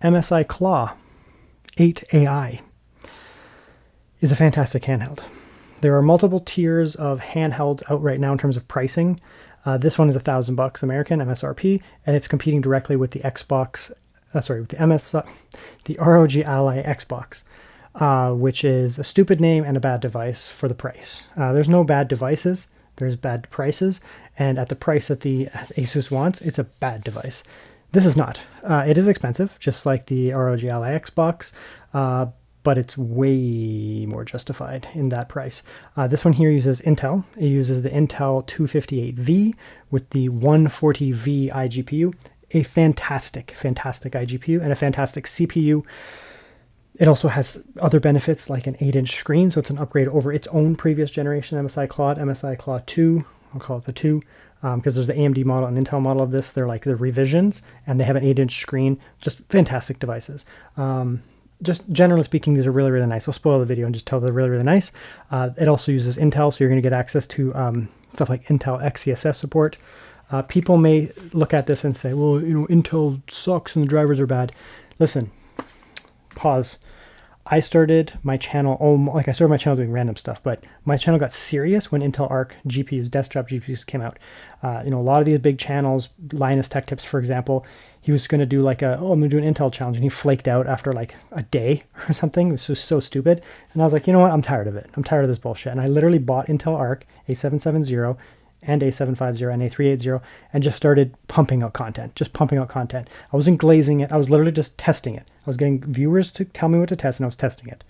MSI Claw 8AI is a fantastic handheld. There are multiple tiers of handhelds out right now in terms of pricing. This one is $1,000 American MSRP, and it's competing directly with the Xbox, with the ROG Ally Xbox, which is a stupid name and a bad device for the price. There's no bad devices, there's bad prices, and at the price that the Asus wants, it's a bad device. This is not. It is expensive, just like the ROG Ally Xbox, but it's way more justified in that price. This one here uses Intel. It uses the Intel 258V with the 140V iGPU, a fantastic iGPU and a fantastic CPU. It also has other benefits like an 8-inch screen, so it's an upgrade over its own previous generation MSI Claw 2. I'll call it the 2, because there's the AMD model and Intel model of this. They're like the revisions, and they have an 8-inch screen. Just fantastic devices. Just generally speaking, these are really, really nice. I'll spoil the video and just tell they're really, really nice. It also uses Intel, so you're going to get access to stuff like Intel XeSS support. People may look at this and say, well, Intel sucks and the drivers are bad. Listen, pause. I started my channel, I started my channel doing random stuff, but my channel got serious when Intel Arc GPUs, desktop GPUs came out. A lot of these big channels, Linus Tech Tips, for example, he was going to do like I'm going to do an Intel challenge, and he flaked out after like a day or something. It was so stupid. And I was like, you know what? I'm tired of it. I'm tired of this bullshit. And I literally bought Intel Arc A770 and A750 and A380 and just started pumping out content, I wasn't glazing it. I was literally just testing it. I was getting viewers to tell me what to test, and I was testing it.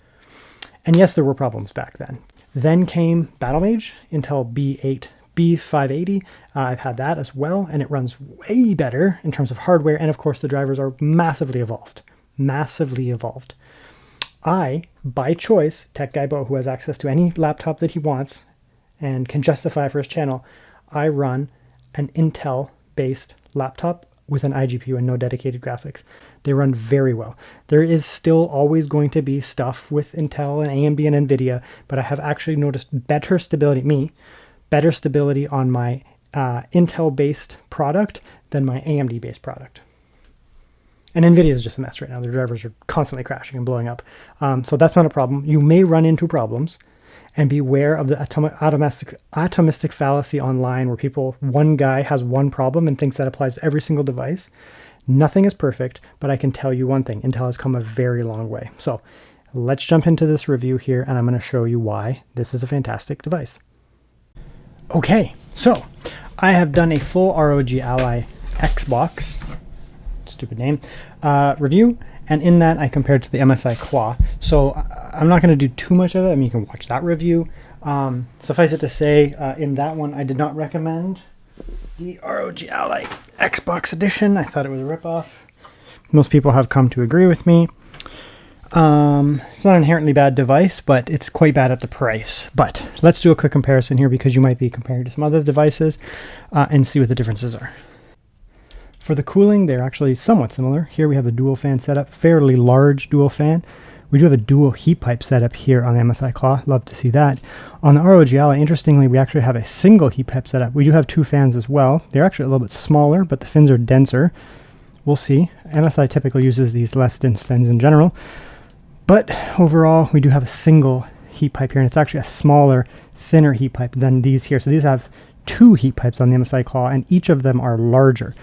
And yes, there were problems back then. Then came Battlemage, Intel B580. I've had that as well, and it runs way better in terms of hardware. And of course, the drivers are massively evolved. I, by choice, Tech Guy Bo, who has access to any laptop that he wants and can justify for his channel, I run an Intel-based laptop with an iGPU and no dedicated graphics. They run very well. There is still always going to be stuff with Intel and AMD and NVIDIA, but I have actually noticed better stability on my Intel-based product than my AMD-based product. And NVIDIA is just a mess right now. Their drivers are constantly crashing and blowing up. So that's not a problem. You may run into problems, and beware of the atomistic fallacy online where one guy has one problem and thinks that applies to every single device. Nothing is perfect, but I can tell you one thing. Intel has come a very long way. So let's jump into this review here, and I'm going to show you why this is a fantastic device. Okay, so I have done a full ROG Ally Xbox, stupid name, review. And in that, I compared to the MSI Claw. So I'm not going to do too much of it. I mean, you can watch that review. Suffice it to say, in that one, I did not recommend the ROG Ally Xbox Edition. I thought it was a ripoff. Most people have come to agree with me. It's not an inherently bad device, but it's quite bad at the price. But let's do a quick comparison here, because you might be comparing to some other devices and see what the differences are. For the cooling, they're actually somewhat similar. Here we have a dual fan setup, fairly large dual fan. We do have a dual heat pipe setup here on the MSI Claw. Love to see that. On the ROG Ally, interestingly, we actually have a single heat pipe setup. We do have two fans as well. They're actually a little bit smaller, but the fins are denser. We'll see. MSI typically uses these less dense fins in general. But overall, we do have a single heat pipe here, and it's actually a smaller, thinner heat pipe than these here. So these have two heat pipes on the MSI Claw, and each of them are larger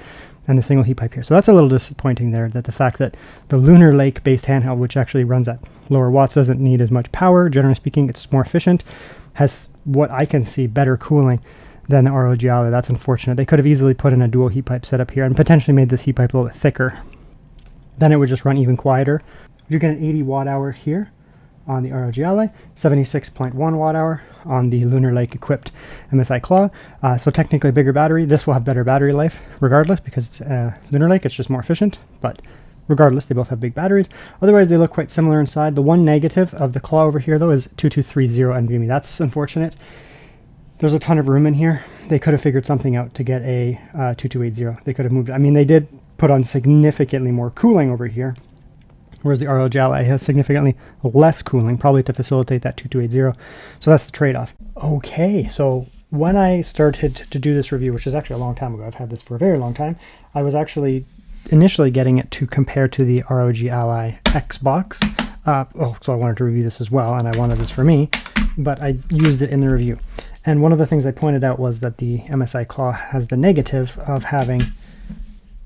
than the single heat pipe here. So that's a little disappointing there, that the fact that the Lunar Lake based handheld, which actually runs at lower watts, doesn't need as much power. Generally speaking, it's more efficient, has what I can see better cooling than the ROG Ally. That's unfortunate. They could have easily put in a dual heat pipe setup here and potentially made this heat pipe a little bit thicker. Then it would just run even quieter. You get an 80 watt hour here on the ROG Ally, 76.1 watt hour on the Lunar Lake equipped MSI Claw. So technically a bigger battery. This will have better battery life regardless, because it's Lunar Lake, it's just more efficient, but regardless, they both have big batteries. Otherwise, they look quite similar inside. The one negative of the Claw over here, though, is 2230 NVMe. That's unfortunate. There's a ton of room in here. They could have figured something out to get a 2280. They could have moved it. I mean, they did put on significantly more cooling over here, whereas the ROG Ally has significantly less cooling, probably to facilitate that 2280. So that's the trade-off. Okay, so when I started to do this review, which is actually a long time ago, I've had this for a very long time, I was actually initially getting it to compare to the ROG Ally Xbox. So I wanted to review this as well, and I wanted this for me, but I used it in the review. And one of the things I pointed out was that the MSI Claw has the negative of having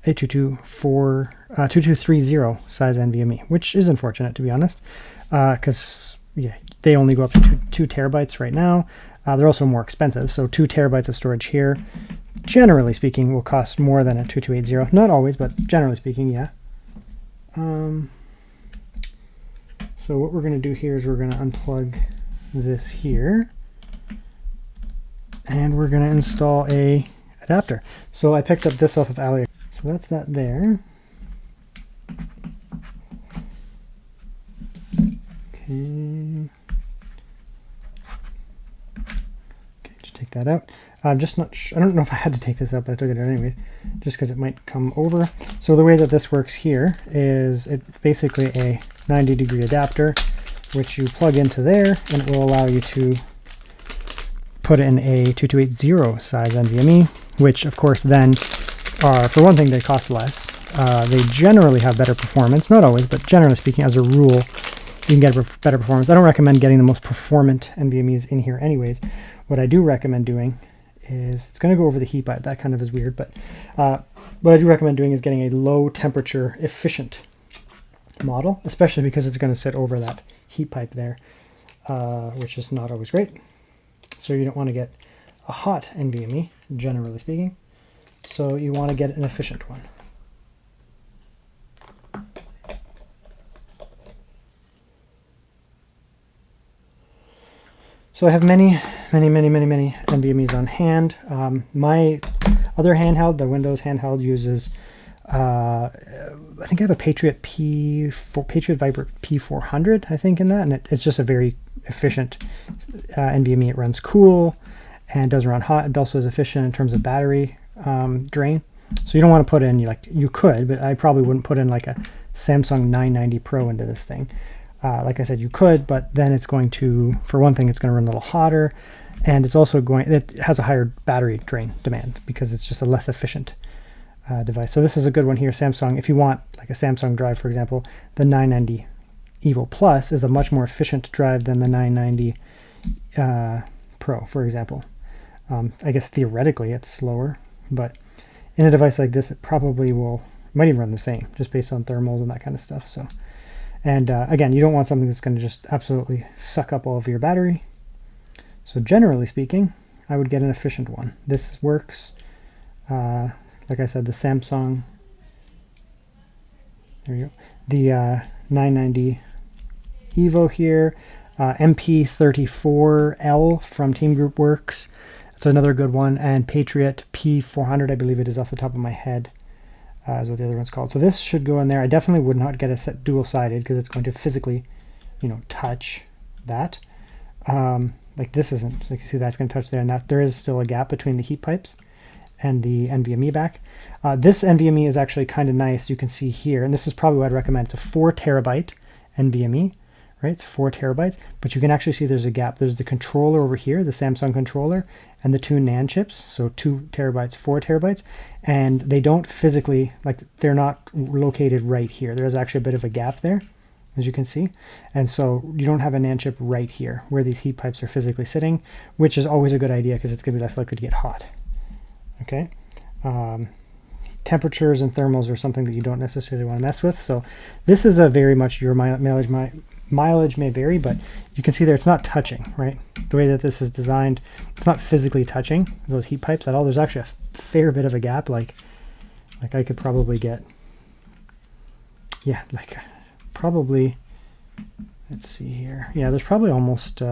a 2230 size NVMe, which is unfortunate, to be honest, because they only go up to 2 terabytes right now. They're also more expensive, so 2 terabytes of storage here, generally speaking, will cost more than a 2280. Not always, but generally speaking, yeah. So what we're going to do here is we're going to unplug this here, and we're going to install a adapter. So I picked up this off of AliExpress. So that's that there. Okay. Just take that out. I'm just not I don't know if I had to take this out, but I took it out anyways, just because it might come over. So the way that this works here is it's basically a 90-degree adapter, which you plug into there, and it will allow you to put in a 2280 size NVMe, which of course then for one thing, they cost less. They generally have better performance, not always, but generally speaking, as a rule, you can get better performance. I don't recommend getting the most performant NVMe's in here anyways. What I do recommend doing is, it's going to go over the heat pipe, that kind of is weird, but what I do recommend doing is getting a low temperature efficient model, especially because it's going to sit over that heat pipe there, which is not always great. So you don't want to get a hot NVMe, generally speaking. So you want to get an efficient one. So I have many NVMe's on hand. My other handheld, the Windows handheld, uses I think I have a Patriot Viper P400, I think, in that, and it's just a very efficient NVMe. It runs cool and doesn't run hot. It also is efficient in terms of battery drain. So you don't want to put in, you could, but I probably wouldn't put in like a Samsung 990 Pro into this thing. Like I said, you could, but then it's going to, for one thing, it's going to run a little hotter, and it's also it has a higher battery drain demand because it's just a less efficient device. So this is a good one here, Samsung. If you want like a Samsung drive, for example, the 990 Evo Plus is a much more efficient drive than the 990 Pro, for example. I guess theoretically it's slower, but in a device like this, it probably might even run the same, just based on thermals and that kind of stuff. So, and again, you don't want something that's going to just absolutely suck up all of your battery. So generally speaking, I would get an efficient one. This works, like I said, the Samsung, there you go, the 990 Evo here, MP34L from Team Group works. It's another good one, and Patriot P400, I believe it is off the top of my head, is what the other one's called. So this should go in there. I definitely would not get a set dual-sided because it's going to physically, touch that. Like this isn't, so you can see that's going to touch there, and that there is still a gap between the heat pipes and the NVMe back. This NVMe is actually kind of nice. You can see here, and this is probably what I'd recommend. It's a 4 terabyte NVMe, right? It's 4 terabytes, but you can actually see there's a gap. There's the controller over here, the Samsung controller, and the 2 NAND chips. So 2 terabytes, 4 terabytes, and they don't physically, like they're not located right here. There's actually a bit of a gap there, as you can see. And so you don't have a NAND chip right here where these heat pipes are physically sitting, which is always a good idea because it's going to be less likely to get hot. Okay. Temperatures and thermals are something that you don't necessarily want to mess with. So this is a very much your mileage may vary, but you can see there it's not touching, right? The way that this is designed, it's not physically touching those heat pipes at all. There's actually a fair bit of a gap. Like I could probably get, yeah, like probably, let's see here. Yeah, there's probably almost,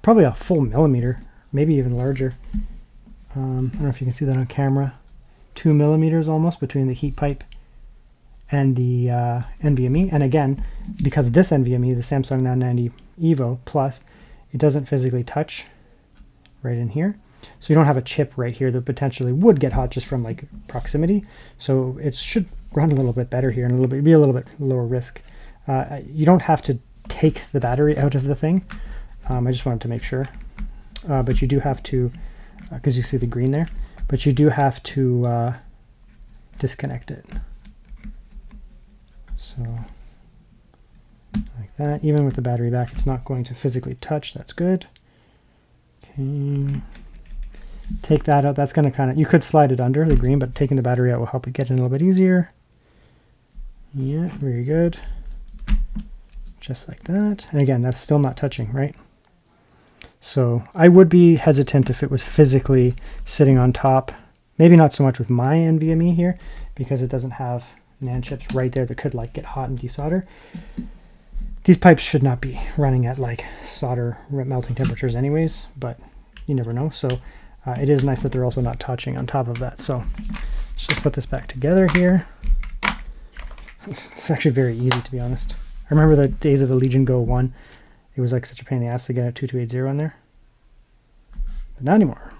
probably a full millimeter, maybe even larger. I don't know if you can see that on camera. 2 millimeters almost between the heat pipe and the NVMe. And again, because of this NVMe, the Samsung 990 Evo Plus, it doesn't physically touch right in here. So you don't have a chip right here that potentially would get hot just from like proximity. So it should run a little bit better here and be a little bit lower risk. You don't have to take the battery out of the thing. I just wanted to make sure. But you do have to, because you see the green there, but you do have to disconnect it. So like that. Even with the battery back, it's not going to physically touch. That's good. Okay. Take that out. That's going to kind of, you could slide it under the green, but taking the battery out will help it get in a little bit easier. Yeah, very good. Just like that. And again, that's still not touching, right? So I would be hesitant if it was physically sitting on top. Maybe not so much with my NVMe here, because it doesn't have NAND chips right there that could like get hot and desolder. These pipes should not be running at like solder melting temperatures anyways, but you never know. So it is nice that they're also not touching on top of that. So let's just put this back together here. It's actually very easy, to be honest. I remember the days of the Legion Go 1. It was like such a pain in the ass to get a 2280 in there. But not anymore.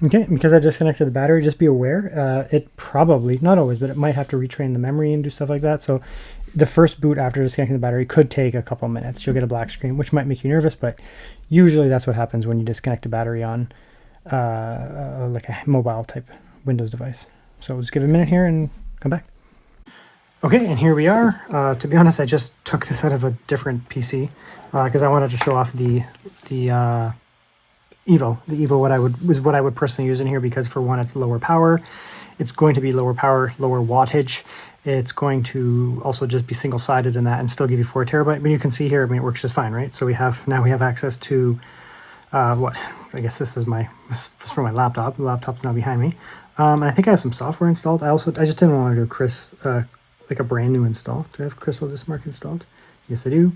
Okay, because I disconnected the battery, just be aware, it probably, not always, but it might have to retrain the memory and do stuff like that. So the first boot after disconnecting the battery could take a couple minutes. You'll get a black screen, which might make you nervous, but usually that's what happens when you disconnect a battery on like a mobile type Windows device. So we'll just give it a minute here and come back. Okay, and here we are. To be honest, I just took this out of a different PC because I wanted to show off the Evo. The Evo was what I would personally use in here, because for one, it's lower power. It's going to be lower power, lower wattage. It's going to also just be single-sided in that and still give you 4 terabyte. But you can see here, I mean, it works just fine, right? So we have access to what? I guess this is for my laptop. The laptop's now behind me. And I think I have some software installed. I just didn't want to do like a brand new install. Do I have Crystal Disk Mark installed? Yes, I do.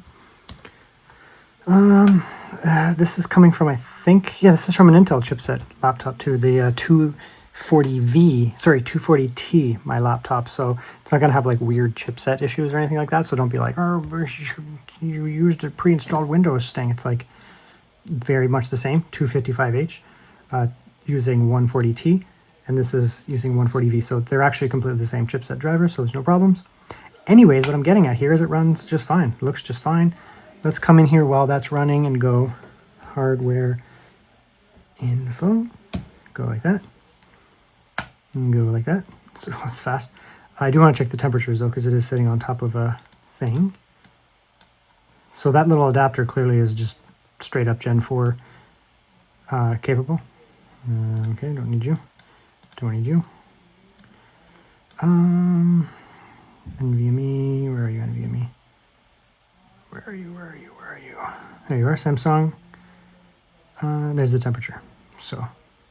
This is coming from, I think, yeah, this is from an Intel chipset laptop too, the 240T, my laptop. So it's not going to have like weird chipset issues or anything like that. So don't be like, oh, you used a pre-installed Windows thing. It's like very much the same, 255H, using 140T, and this is using 140V. So they're actually completely the same chipset driver, so there's no problems. Anyways, what I'm getting at here is it runs just fine. It looks just fine. Let's come in here while that's running and go hardware info. Go like that. And go like that. So that's fast. I do want to check the temperatures though, because it is sitting on top of a thing. So that little adapter clearly is just straight up Gen 4 capable. Okay, don't need you. Don't need you. NVMe, where are you, NVMe? Where are you? There you are, Samsung. There's the temperature. So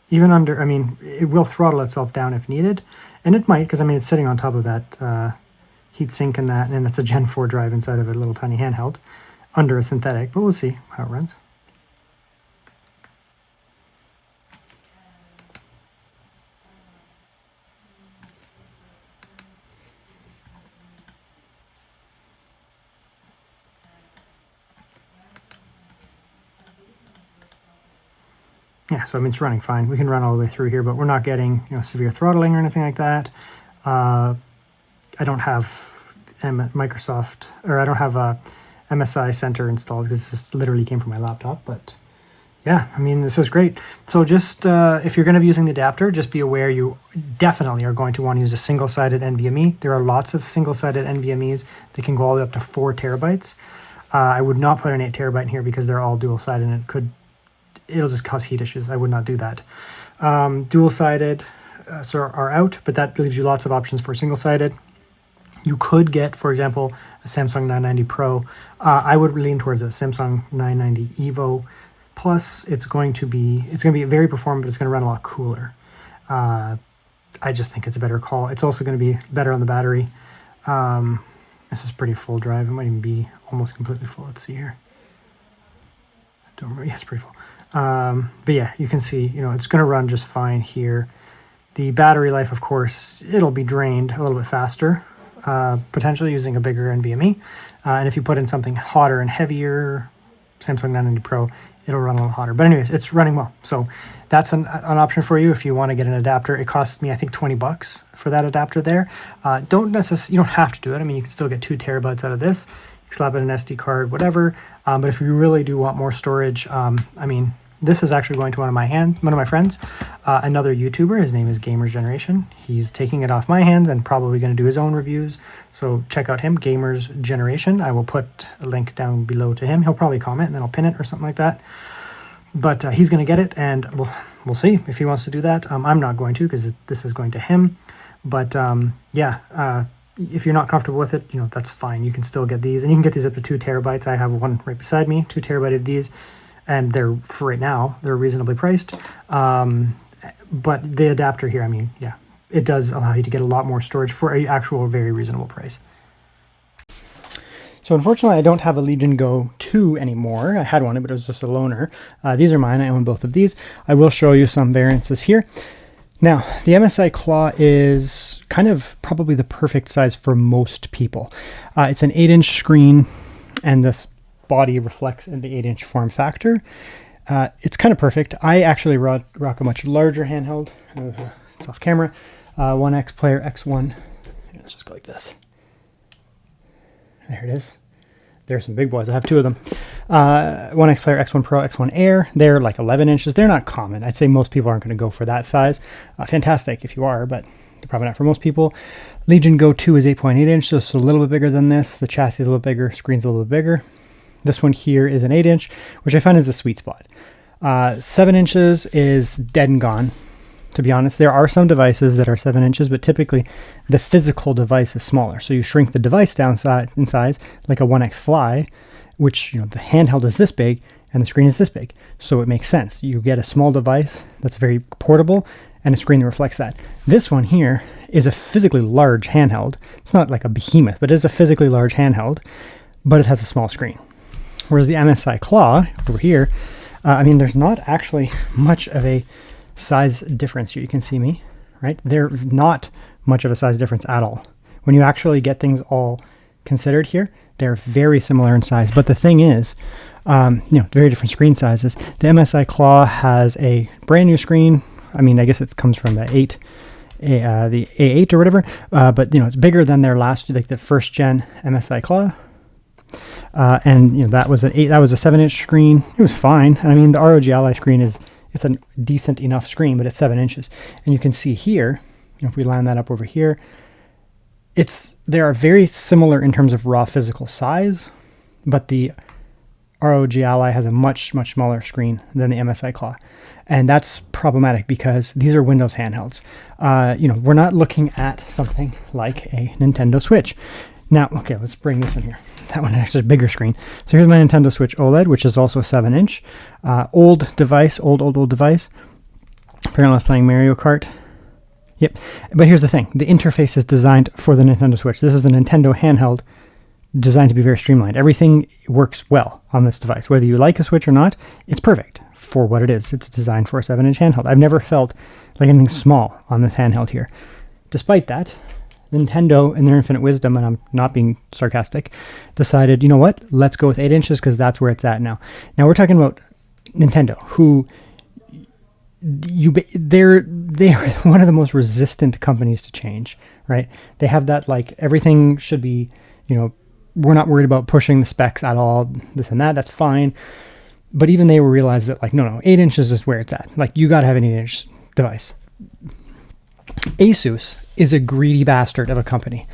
even under, I mean, it will throttle itself down if needed. And it might, because I mean, it's sitting on top of that heat sink and that, and it's a Gen 4 drive inside of a little tiny handheld under a synthetic, but we'll see how it runs. Yeah, so I mean, it's running fine. We can run all the way through here, but we're not getting, severe throttling or anything like that. I don't have Microsoft, or I don't have a MSI Center installed because this literally came from my laptop. But yeah, I mean, this is great. So just if you're going to be using the adapter, just be aware you definitely are going to want to use a single-sided NVMe. There are lots of single-sided NVMEs that can go all the way up to 4 terabytes. I would not put an 8 terabyte in here because they're all dual-sided, and it'll just cause heat issues. I would not do that. Dual-sided are out, but that leaves you lots of options for single-sided. You could get, for example, a Samsung 990 Pro. I would lean towards a Samsung 990 Evo. Plus, it's going to be very performant, but it's going to run a lot cooler. I just think it's a better call. It's also going to be better on the battery. This is pretty full drive. It might even be almost completely full. Let's see here. Don't remember. Yeah, it's pretty full. But yeah, you can see, it's going to run just fine here. The battery life, of course, it'll be drained a little bit faster, potentially using a bigger NVMe. And if you put in something hotter and heavier, Samsung 990 Pro, it'll run a little hotter. But anyways, it's running well. So that's an option for you if you want to get an adapter. It cost me, I think, 20 bucks for that adapter there. You don't have to do it. I mean, you can still get 2 terabytes out of this. You can slap in an SD card, whatever. But if you really do want more storage, I mean, this is actually going to one of my friends, another YouTuber. His name is Gamers Generation. He's taking it off my hands and probably going to do his own reviews. So check out him, Gamers Generation. I will put a link down below to him. He'll probably comment and then I'll pin it or something like that. But he's going to get it, and we'll see if he wants to do that. I'm not going to, because this is going to him. But yeah, if you're not comfortable with it, that's fine. You can still get these, and you can get these up to 2 terabytes. I have one right beside me, 2 terabyte of these. And they're, for right now, they're reasonably priced. But the adapter here, I mean, yeah, it does allow you to get a lot more storage for an actual very reasonable price. So unfortunately, I don't have a Legion Go 2 anymore. I had one, but it was just a loaner. These are mine. I own both of these. I will show you some variances here. Now, the MSI Claw is kind of probably the perfect size for most people. It's an 8-inch screen, and this body reflects in the 8-inch form factor. It's kind of perfect. I actually rock a much larger handheld. It's off camera. 1X Player X1. Let's just go like this. There it is. There's some big boys. I have 2 of them. 1X Player X1 Pro, X1 Air. They're like 11 inches. They're not common. I'd say most people aren't going to go for that size. Fantastic if you are, but they're probably not for most people. Legion Go 2 is 8.8 inch, so it's a little bit bigger than this. The chassis is a little bigger. Screen's a little bit bigger. This one here is an 8-inch, which I find is the sweet spot. 7 inches is dead and gone, to be honest. There are some devices that are 7 inches, but typically the physical device is smaller. So you shrink the device down in size, like a 1X Fly, which, the handheld is this big and the screen is this big. So it makes sense. You get a small device that's very portable and a screen that reflects that. This one here is a physically large handheld. It's not like a behemoth, but it is a physically large handheld, but it has a small screen. Whereas the MSI Claw over here, I mean, there's not actually much of a size difference here. You can see me, right? There's not much of a size difference at all. When you actually get things all considered here, they're very similar in size. But the thing is, very different screen sizes. The MSI Claw has a brand new screen. I mean, I guess it comes from the the A8 or whatever. But it's bigger than their like the first gen MSI Claw. And that was a 7-inch screen. It was fine. I mean, the ROG Ally screen it's a decent enough screen, but it's 7 inches. And you can see here, if we line that up over here, they are very similar in terms of raw physical size, but the ROG Ally has a much, much smaller screen than the MSI Claw. And that's problematic because these are Windows handhelds. We're not looking at something like a Nintendo Switch. Now, okay, let's bring this in here. That one has a bigger screen. So here's my Nintendo Switch OLED, which is also 7-inch. Old device. Apparently I was playing Mario Kart. Yep. But here's the thing. The interface is designed for the Nintendo Switch. This is a Nintendo handheld designed to be very streamlined. Everything works well on this device. Whether you like a Switch or not, it's perfect for what it is. It's designed for a 7-inch handheld. I've never felt like anything small on this handheld here. Despite that, Nintendo, in their infinite wisdom, and I'm not being sarcastic, decided, you know what, let's go with 8 inches because that's where it's at now. Now we're talking about Nintendo, who they're one of the most resistant companies to change, right? They have that, like, everything should be, we're not worried about pushing the specs at all, this and that, that's fine. But even they realized that, like, no, 8 inches is where it's at. Like, you got to have an 8-inch device. Asus is a greedy bastard of a company.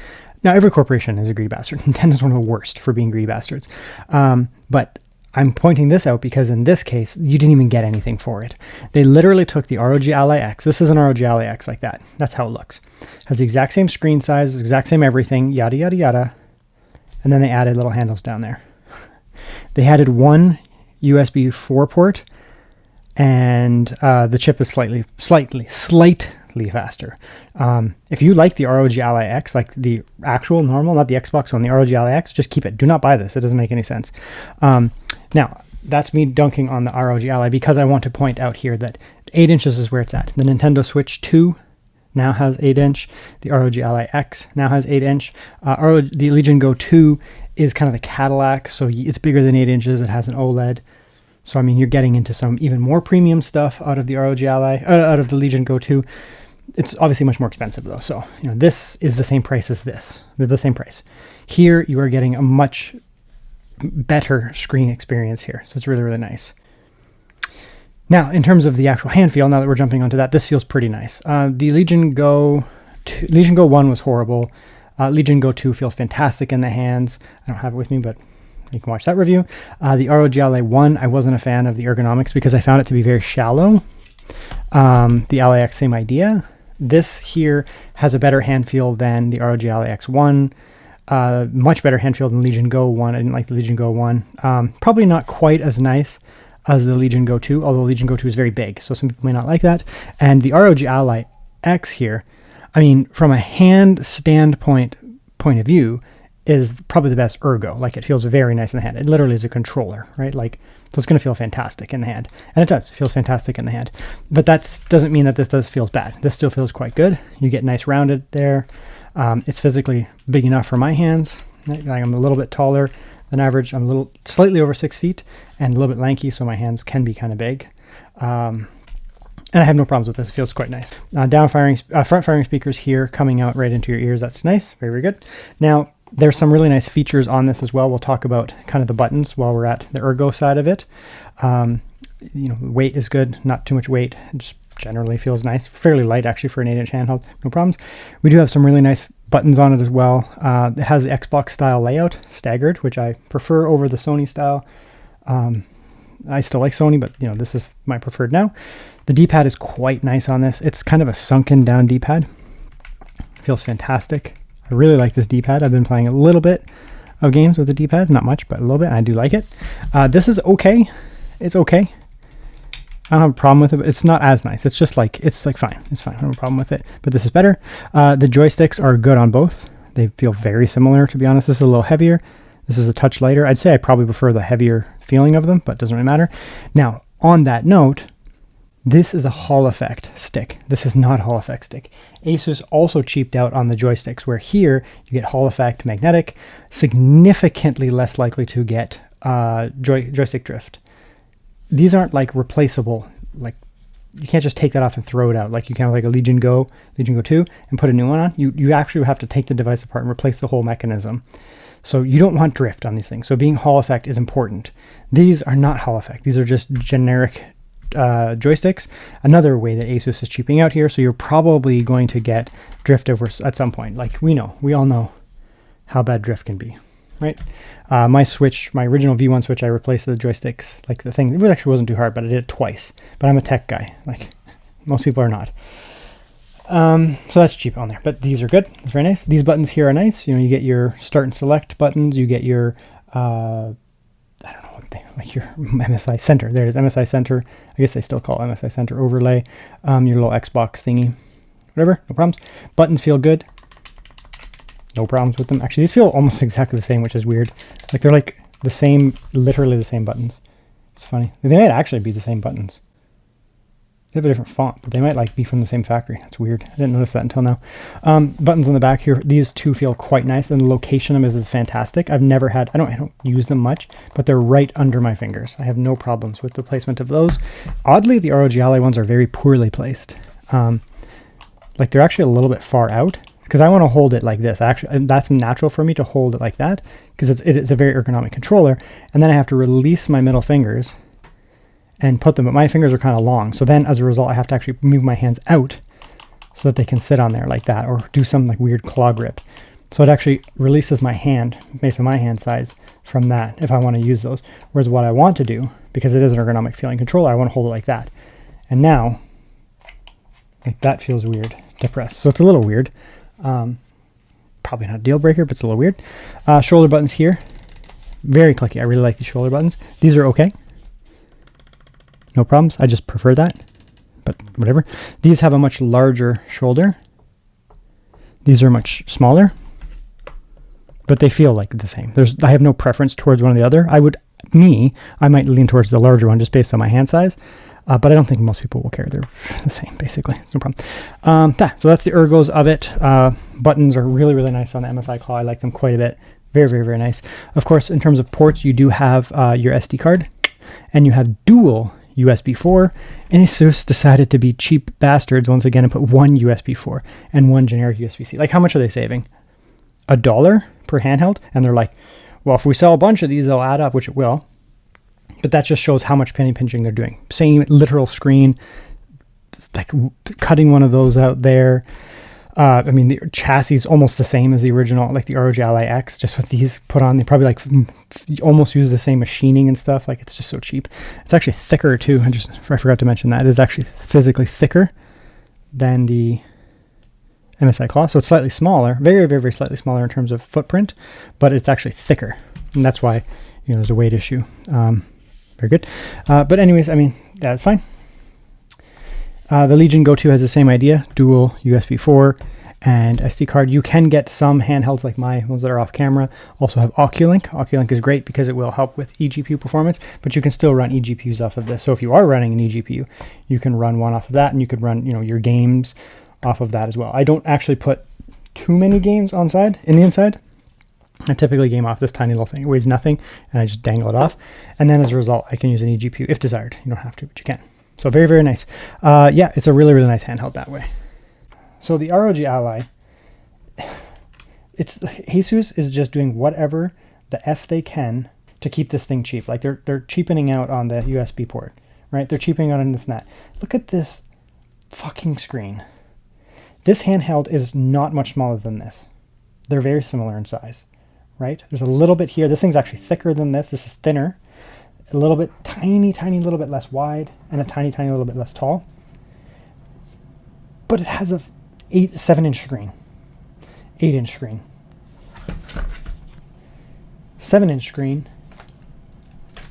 Now, every corporation is a greedy bastard. Nintendo's one of the worst for being greedy bastards. But I'm pointing this out because in this case, you didn't even get anything for it. They literally took the ROG Ally X. This is an ROG Ally X like that. That's how it looks. Has the exact same screen size, exact same everything, yada, yada, yada. And then they added little handles down there. They added one USB 4 port, and the chip is slightly faster. If you like the ROG Ally X, like the actual normal, not the Xbox one, the ROG Ally X, just keep it. Do not buy this. It doesn't make any sense. Now, that's me dunking on the ROG Ally because I want to point out here that 8 inches is where it's at. The Nintendo Switch 2 now has 8-inch. The ROG Ally X now has 8-inch. The Legion Go 2 is kind of the Cadillac, so it's bigger than 8 inches. It has an OLED. So I mean, you're getting into some even more premium stuff out of the ROG Ally, out of the Legion Go 2. It's obviously much more expensive though. So, you know, this is the same price as this. They're the same price. Here, you are getting a much better screen experience here. So it's really, really nice. Now, in terms of the actual hand feel, now that we're jumping onto that, this feels pretty nice. The Legion Go 1 was horrible. Legion Go 2 feels fantastic in the hands. I don't have it with me, but you can watch that review. The ROG Ally 1, I wasn't a fan of the ergonomics because I found it to be very shallow. The Ally X, same idea. This here has a better hand feel than the ROG Ally X1. Much better hand feel than Legion Go 1. I didn't like the Legion Go 1. Probably not quite as nice as the Legion Go 2, although Legion Go 2 is very big, so some people may not like that. And the ROG Ally X here, I mean, from a hand standpoint point of view, is probably the best ergo. Like, it feels very nice in the hand. It literally is a controller, right? Like, so it's going to feel fantastic in the hand. And it does. It feels fantastic in the hand. But that doesn't mean that this feels bad. This still feels quite good. You get nice rounded there. It's physically big enough for my hands. Like, I'm a little bit taller than average. I'm a little slightly over 6 feet and a little bit lanky, so my hands can be kind of big. And I have no problems with this. It feels quite nice. Front firing speakers here coming out right into your ears. That's nice. Very, very good. Now, there's some really nice features on this as well. We'll talk about kind of the buttons while we're at the ergo side of it. You know, weight is good. Not too much weight. It just generally feels nice. Fairly light, actually, for an 8-inch handheld. No problems. We do have some really nice buttons on it as well. It has the Xbox style layout, staggered, which I prefer over the Sony style. I still like Sony, but you know, this is my preferred now. The D-pad is quite nice on this. It's kind of a sunken down D-pad. Feels fantastic. I really like this D-pad. I've been playing a little bit of games with the D-pad, not much, but a little bit, and I do like it. This is okay. It's okay. I don't have a problem with it, but it's not as nice. It's just like, it's like fine. It's fine. I don't have a problem with it, but this is better. The joysticks are good on both. They feel very similar, to be honest. This is a little heavier. This is a touch lighter. I'd say I probably prefer the heavier feeling of them, but it doesn't really matter. Now, on that note, this is a Hall effect stick. This is not a Hall effect stick. Asus also cheaped out on the joysticks, where here you get Hall effect magnetic, significantly less likely to get joystick drift. These aren't like replaceable. Like, you can't just take that off and throw it out like you can with like a Legion Go 2 and put a new one on. You actually have to take the device apart and replace the whole mechanism. So you don't want drift on these things. So being Hall effect is important. These are not Hall effect. These are just generic joysticks. Another way that Asus is cheaping out here. So you're probably going to get drift over at some point. Like, we all know how bad drift can be, right? My original V1 Switch, I replaced the joysticks, like the thing. It actually wasn't too hard, but I did it twice. But I'm a tech guy. Like, most people are not. So that's cheap on there, but these are good. It's very nice. These buttons here are nice. You know, you get your start and select buttons. You get your, I don't know what they, like your MSI center. There it is, MSI center. I guess they still call it MSI center overlay. Your little Xbox thingy, whatever, no problems. Buttons feel good. No problems with them. Actually, these feel almost exactly the same, which is weird. Like, they're like the same, literally the same buttons. It's funny. They might actually be the same buttons. They have a different font, but they might like be from the same factory. That's weird. I didn't notice that until now. Buttons on the back here. These two feel quite nice, and the location of them is fantastic. I've never had, I don't use them much, but they're right under my fingers. I have no problems with the placement of those. Oddly, the ROG Ally ones are very poorly placed. Like, they're actually a little bit far out, because I want to hold it like this. Actually, that's natural for me to hold it like that, because it's a very ergonomic controller. And then I have to release my middle fingers and put them, but my fingers are kind of long. So then as a result, I have to actually move my hands out so that they can sit on there like that, or do some like weird claw grip. So it actually releases my hand, based on my hand size, from that if I want to use those. Whereas what I want to do, because it is an ergonomic feeling controller, I want to hold it like that. And now, like, that feels weird to press. So it's a little weird. Probably not a deal breaker, but it's a little weird. Shoulder buttons here, very clicky. I really like these shoulder buttons. These are okay. No problems. I just prefer that, but whatever. These have a much larger shoulder. These are much smaller, but they feel like the same. I have no preference towards one or the other. I might lean towards the larger one just based on my hand size, but I don't think most people will care. They're the same, basically. It's no problem. So that's the ergos of it. Buttons are really, really nice on the MSI Claw. I like them quite a bit. Very, very, very nice. Of course, in terms of ports, you do have your SD card. and you have dual USB 4, and Asus decided to be cheap bastards once again and put one USB 4 and one generic USB-C. Like, how much are they saving? $1 per handheld? And they're like, well, if we sell a bunch of these, they'll add up, which it will. But that just shows how much penny pinching they're doing. Same literal screen, like cutting one of those out there. I mean, the chassis is almost the same as the original, like the ROG Ally X, just with these put on. They probably like almost use the same machining and stuff. Like, it's just so cheap. It's actually thicker too. I forgot to mention that. It is actually physically thicker than the MSI Claw. So it's slightly smaller, very, very, very slightly smaller in terms of footprint, but it's actually thicker. And that's why, you know, there's a weight issue. Very good. But anyways, I mean, yeah, it's fine. The Legion Go 2 has the same idea, dual USB 4 and SD card. You can get some handhelds like my ones that are off camera also have Oculink. Oculink is great because it will help with eGPU performance, but you can still run eGPUs off of this. So if you are running an eGPU, you can run one off of that, and you could run, you know, your games off of that as well. I don't actually put too many games in the inside. I typically game off this tiny little thing. It weighs nothing, and I just dangle it off. And then as a result, I can use an eGPU if desired. You don't have to, but you can. So very, very nice. Yeah, it's a really, really nice handheld that way. So the ROG Ally, Asus is just doing whatever the F they can to keep this thing cheap. Like, they're cheapening out on the USB port, right? They're cheapening out on this and that. Look at this fucking screen. This handheld is not much smaller than this. They're very similar in size, right? There's a little bit here. This thing's actually thicker than this. This is thinner. A little bit, tiny little bit less wide, and a tiny little bit less tall. But it has a 7-inch screen, 8-inch screen, 7-inch screen,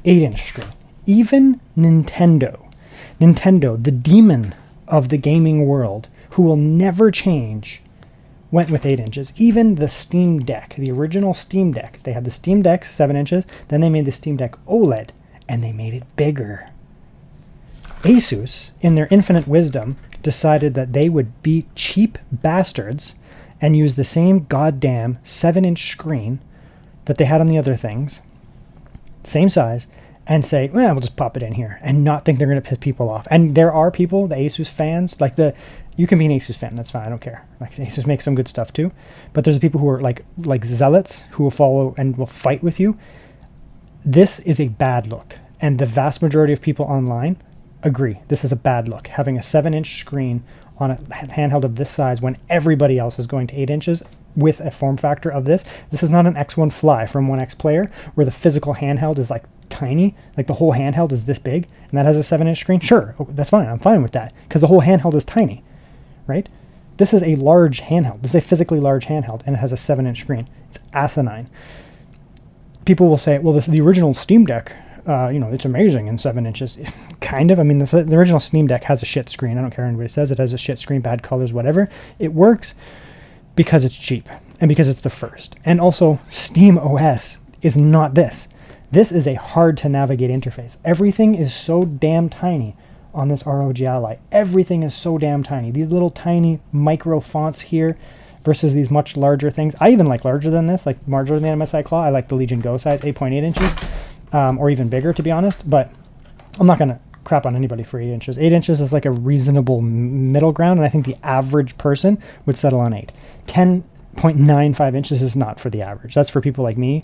8-inch screen. Even Nintendo, the demon of the gaming world, who will never change, went with 8 inches. Even the Steam Deck, the original Steam Deck, they had the Steam Deck 7 inches, then they made the Steam Deck OLED, and they made it bigger. Asus, in their infinite wisdom, decided that they would be cheap bastards and use the same goddamn 7-inch screen that they had on the other things, same size, and say, well, we'll just pop it in here, and not think they're going to piss people off. And there are people, the Asus fans, like you can be an Asus fan, that's fine, I don't care. Like, Asus makes some good stuff too, but there's people who are like zealots who will follow and will fight with you. This is a bad look, and the vast majority of people online agree this is a bad look. Having a 7-inch screen on a handheld of this size when everybody else is going to 8 inches with a form factor of this. This is not an X1 Fly from 1X Player where the physical handheld is like tiny, like the whole handheld is this big, and that has a 7-inch screen. Sure, that's fine. I'm fine with that because the whole handheld is tiny, right? This is a large handheld. This is a physically large handheld, and it has a 7-inch screen. It's asinine. People will say, well, the original Steam Deck, you know, it's amazing in 7 inches. Kind of. I mean, the original Steam Deck has a shit screen. I don't care what anybody says. It has a shit screen, bad colors, whatever. It works because it's cheap and because it's the first. And also, Steam OS is not this. This is a hard to navigate interface. Everything is so damn tiny on this ROG Ally. Everything is so damn tiny. These little tiny micro fonts here versus these much larger things. I even like larger than this, like larger than the MSI Claw. I like the Legion Go size, 8.8 inches, or even bigger, to be honest. But I'm not going to crap on anybody for 8 inches. 8 inches is like a reasonable middle ground, and I think the average person would settle on 8. 10.95 inches is not for the average. That's for people like me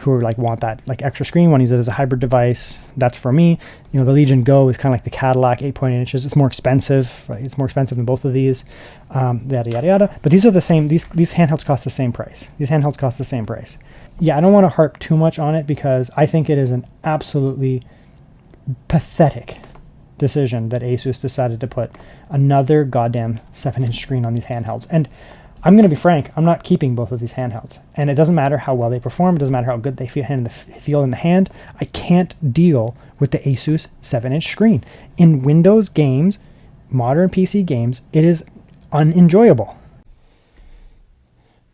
who are like want that like extra screen, want to use it as a hybrid device. That's for me. You know, the Legion Go is kind of like the Cadillac, 8.8 inches. It's more expensive, right? It's more expensive than both of these, yada, yada, yada. But these are the same, these handhelds cost the same price. These handhelds cost the same price. Yeah, I don't want to harp too much on it because I think it is an absolutely pathetic decision that Asus decided to put another goddamn 7-inch screen on these handhelds. And I'm going to be frank, I'm not keeping both of these handhelds. And it doesn't matter how well they perform, it doesn't matter how good they feel in the hand. I can't deal with the Asus 7-inch screen. In Windows games, modern PC games, it is unenjoyable.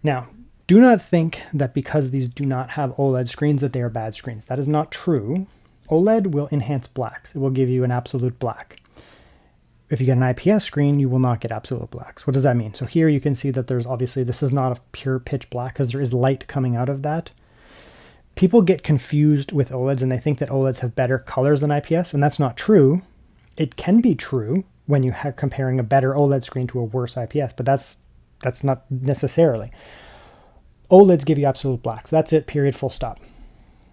Now, do not think that because these do not have OLED screens that they are bad screens. That is not true. OLED will enhance blacks. It will give you an absolute black. If you get an IPS screen, you will not get absolute blacks. What does that mean? So here you can see that there's obviously, this is not a pure pitch black because there is light coming out of that. People get confused with OLEDs and they think that OLEDs have better colors than IPS, and that's not true. It can be true when you are comparing a better OLED screen to a worse IPS, but that's not necessarily. OLEDs give you absolute blacks. That's it, period, full stop.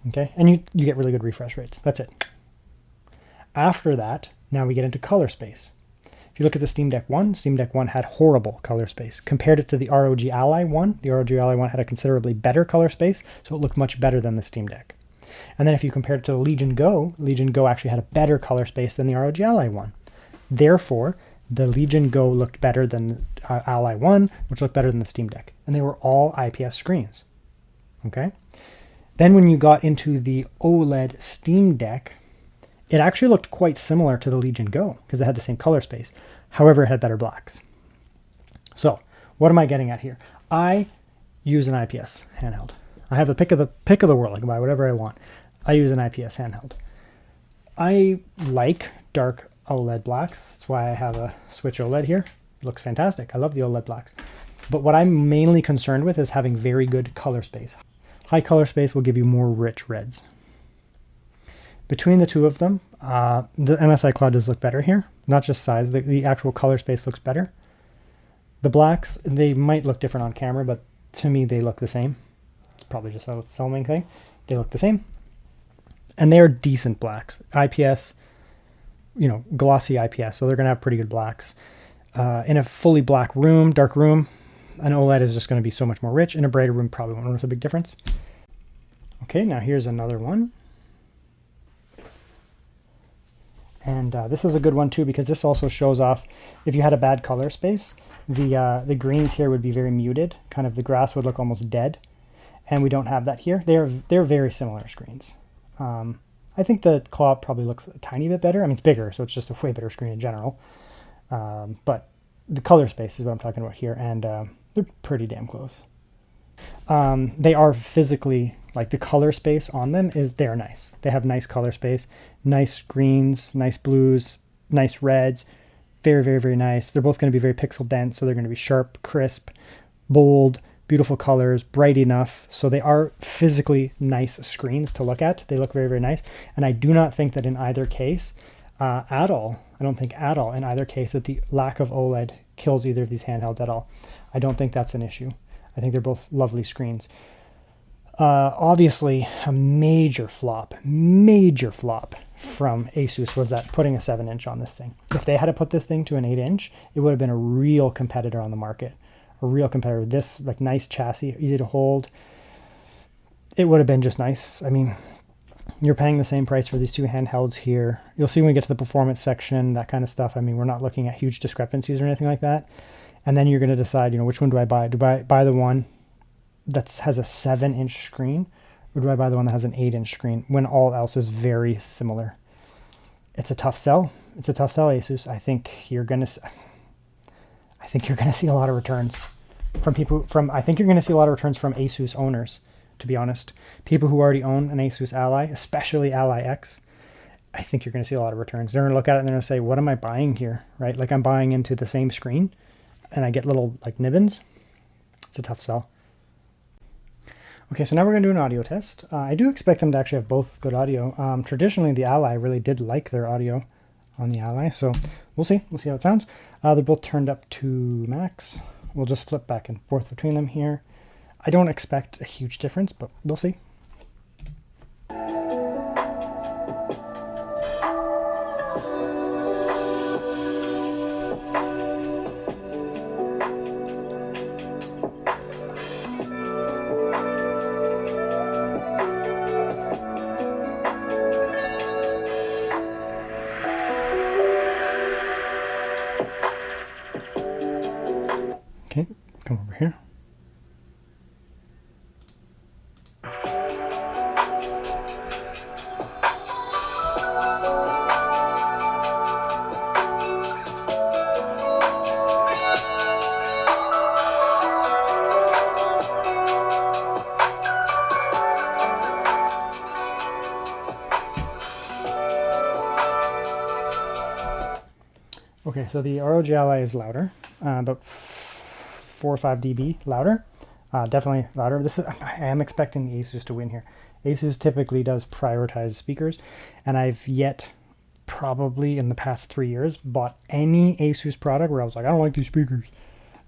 Okay, and you get really good refresh rates. That's it. After that, now we get into color space. If you look at the Steam Deck 1, Steam Deck 1 had horrible color space. Compared it to the ROG Ally 1, the ROG Ally 1 had a considerably better color space, so it looked much better than the Steam Deck. And then if you compare it to the Legion Go actually had a better color space than the ROG Ally 1. Therefore, the Legion Go looked better than Ally 1, which looked better than the Steam Deck. And they were all IPS screens. Okay? Then when you got into the OLED Steam Deck, it actually looked quite similar to the Legion Go because it had the same color space. However, it had better blacks. So what am I getting at here? I use an IPS handheld. I have the pick of the world. I can buy whatever I want. I use an IPS handheld. I like dark OLED blacks. That's why I have a Switch OLED here. It looks fantastic. I love the OLED blacks. But what I'm mainly concerned with is having very good color space. High color space will give you more rich reds. Between the two of them, the MSI Claw does look better here. Not just size, the actual color space looks better. The blacks, they might look different on camera, but to me they look the same. It's probably just a filming thing. They look the same. And they're decent blacks. IPS, glossy IPS, so they're going to have pretty good blacks. In a fully black room, dark room, an OLED is just going to be so much more rich. In a brighter room, probably won't notice a big difference. Okay, now here's another one. And this is a good one too, because this also shows off if you had a bad color space, the greens here would be very muted. Kind of the grass would look almost dead. And we don't have that here. They're very similar screens. I think the Claw probably looks a tiny bit better. I mean, it's bigger, so it's just a way better screen in general. But the color space is what I'm talking about here, and they're pretty damn close. They are physically, like the color space on them they're nice. They have nice color space, nice greens, nice blues, nice reds, very, very, very nice. They're both going to be very pixel dense, so they're going to be sharp, crisp, bold, beautiful colors, bright enough. So they are physically nice screens to look at. They look very, very nice. And I do not think that in either case at all, I don't think at all in either case that the lack of OLED kills either of these handhelds at all. I don't think that's an issue. I think they're both lovely screens. Obviously, a major flop from Asus was that putting a 7-inch on this thing. If they had to put this thing to an 8-inch, it would have been a real competitor on the market. A real competitor. This, like, nice chassis, easy to hold. It would have been just nice. I mean, you're paying the same price for these two handhelds here. You'll see when we get to the performance section, that kind of stuff. I mean, we're not looking at huge discrepancies or anything like that. And then you're going to decide, which one do I buy? Do I buy the one that has a 7-inch screen, or do I buy the one that has an 8-inch screen when all else is very similar? It's a tough sell. It's a tough sell, Asus. I think you're going to see a lot of returns from people I think you're going to see a lot of returns from Asus owners, to be honest. People who already own an Asus Ally, especially Ally X, I think you're going to see a lot of returns. They're going to look at it and they're going to say, what am I buying here, right? Like, I'm buying into the same screen and I get little, like, nibbins. It's a tough sell. Okay, so now we're going to do an audio test. I do expect them to actually have both good audio. Traditionally, the Ally really did like their audio on the Ally, so we'll see. We'll see how it sounds. They're both turned up to max. We'll just flip back and forth between them here. I don't expect a huge difference, but we'll see. Okay, come over here. Okay, so the ROG Ally is louder, about 4 or 5 dB louder, definitely louder. I am expecting the Asus to win here. Asus typically does prioritize speakers, and I've yet, probably in the past 3 years, bought any Asus product where I was like, I don't like these speakers.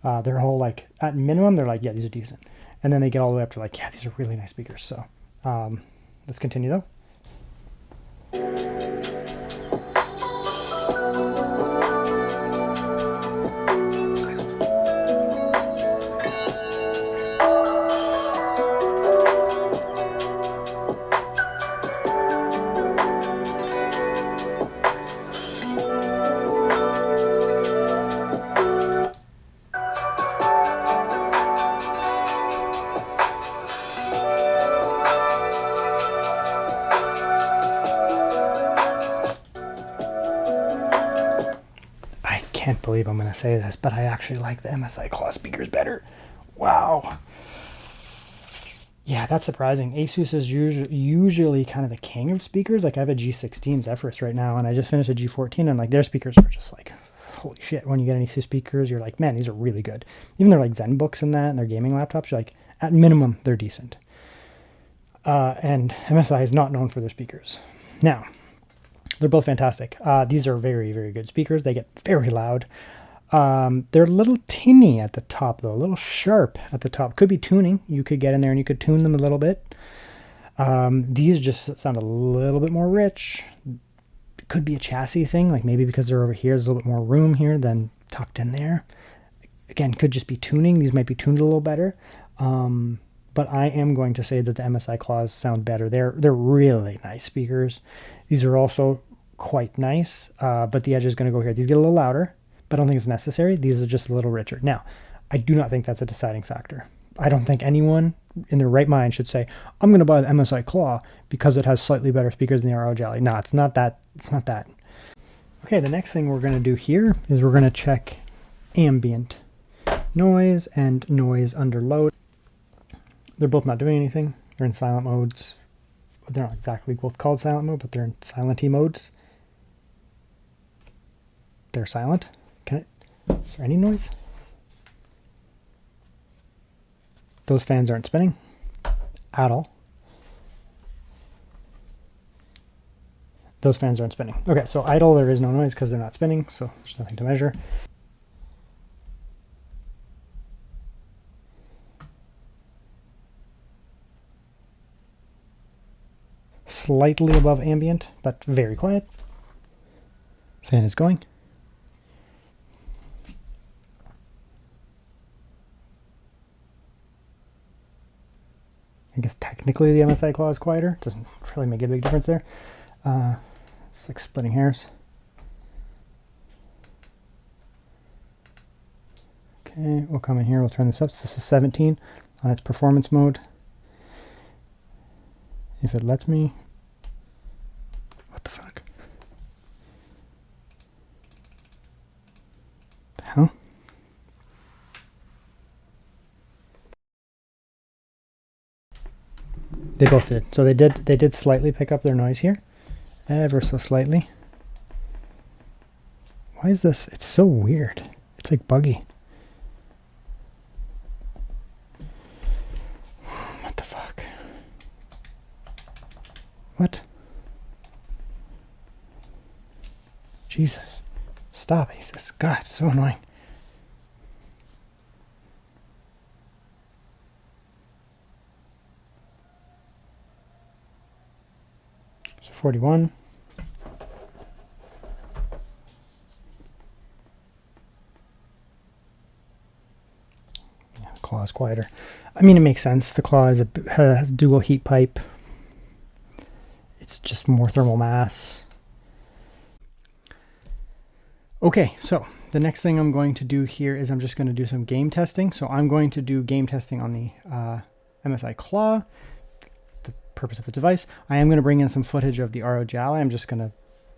They're all like, at minimum, they're like, yeah, these are decent. And then they get all the way up to like, yeah, these are really nice speakers. So let's continue though. Can't believe I'm going to say this, but I actually like the MSI Claw speakers better. Wow. Yeah, that's surprising. Asus is usually kind of the king of speakers. Like I have a G16 Zephyrus right now, and I just finished a G14, and like their speakers are just like, holy shit. When you get any Asus speakers, you're like, man, these are really good. Even they're like ZenBooks and that, and their gaming laptops, you're like, at minimum, they're decent. And MSI is not known for their speakers. Now, they're both fantastic. These are very, very good speakers. They get very loud. They're a little tinny at the top, though. A little sharp at the top. Could be tuning. You could get in there and you could tune them a little bit. These just sound a little bit more rich. Could be a chassis thing, like maybe because they're over here, there's a little bit more room here than tucked in there. Again, could just be tuning. These might be tuned a little better. But I am going to say that the MSI Claws sound better. They're really nice speakers. These are also quite nice, but the edge is going to go here. These get a little louder, but I don't think it's necessary. These are just a little richer. Now, I do not think that's a deciding factor. I don't think anyone in their right mind should say, I'm going to buy the MSI Claw because it has slightly better speakers than the ROG. No, it's not that. It's not that. Okay, the next thing we're going to do here is we're going to check ambient noise and noise under load. They're both not doing anything. They're in silent modes. They're not exactly both called silent mode, but they're in silent modes. They're silent. Is there any noise? Those fans aren't spinning at all. Those fans aren't spinning. Okay, so idle, there is no noise because they're not spinning, so there's nothing to measure. Slightly above ambient, but very quiet. Fan is going. I guess technically the MSI Claw is quieter. Doesn't really make a big difference there. It's like splitting hairs. Okay, we'll come in here, we'll turn this up. So this is 17 on its performance mode. If it lets me. What the fuck? The hell? They both did. So they did slightly pick up their noise here. Ever so slightly. Why is this? It's so weird. It's like buggy. What the fuck? What? Jesus. Stop, Asus. God, it's so annoying. So 41. Yeah, the Claw is quieter. I mean, it makes sense. The Claw is has dual heat pipe. It's just more thermal mass. Okay, so the next thing I'm going to do here is I'm just going to do some game testing. So I'm going to do game testing on the MSI Claw, the purpose of the device. I am going to bring in some footage of the ROG Ally. I'm just going to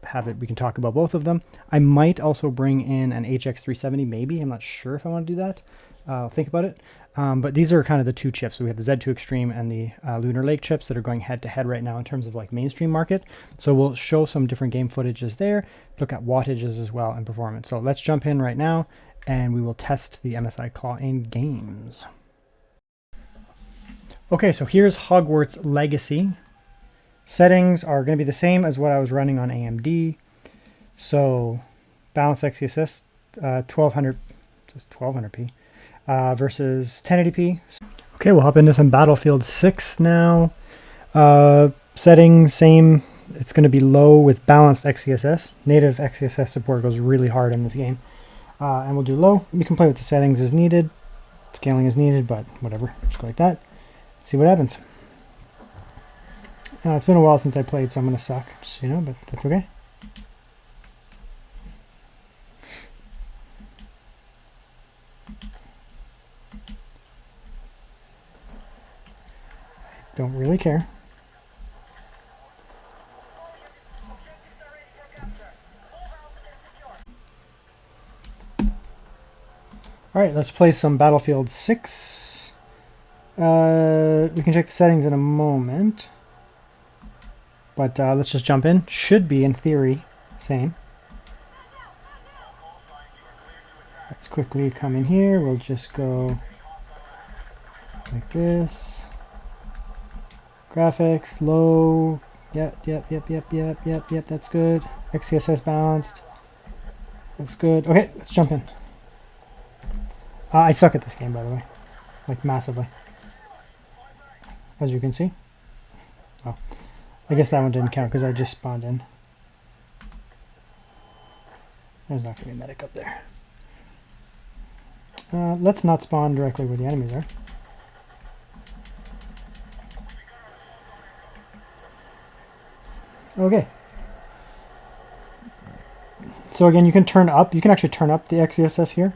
have it, we can talk about both of them. I might also bring in an HX370, maybe. I'm not sure if I want to do that. I'll think about it. But these are kind of the two chips. So we have the Z2 Extreme and the Lunar Lake chips that are going head to head right now in terms of like mainstream market. So we'll show some different game footages there, look at wattages as well and performance. So let's jump in right now and we will test the MSI Claw in games. Okay, so here's Hogwarts Legacy. Settings are going to be the same as what I was running on AMD. So balanced XeSS 1200, just 1200p versus 1080p. Okay, we'll hop into some Battlefield 6 now. Settings same. It's going to be low with balanced XeSS. Native XeSS support goes really hard in this game. And we'll do low. You can play with the settings as needed. Scaling is needed, but whatever. Just go like that. See what happens. It's been a while since I played, so I'm going to suck, just so you know, but that's okay. Don't really care. All right, let's play some Battlefield 6. We can check the settings in a moment. But let's just jump in. Should be, in theory, same. Let's quickly come in here. We'll just go like this. Graphics, low. Yep, that's good. XeSS balanced. Looks good. Okay, let's jump in. I suck at this game, by the way. Like, massively. As you can see. Oh. I guess that one didn't count because I just spawned in. There's not going to be a medic up there. Let's not spawn directly where the enemies are. Okay. So again, you can turn up. You can actually turn up the XeSS here.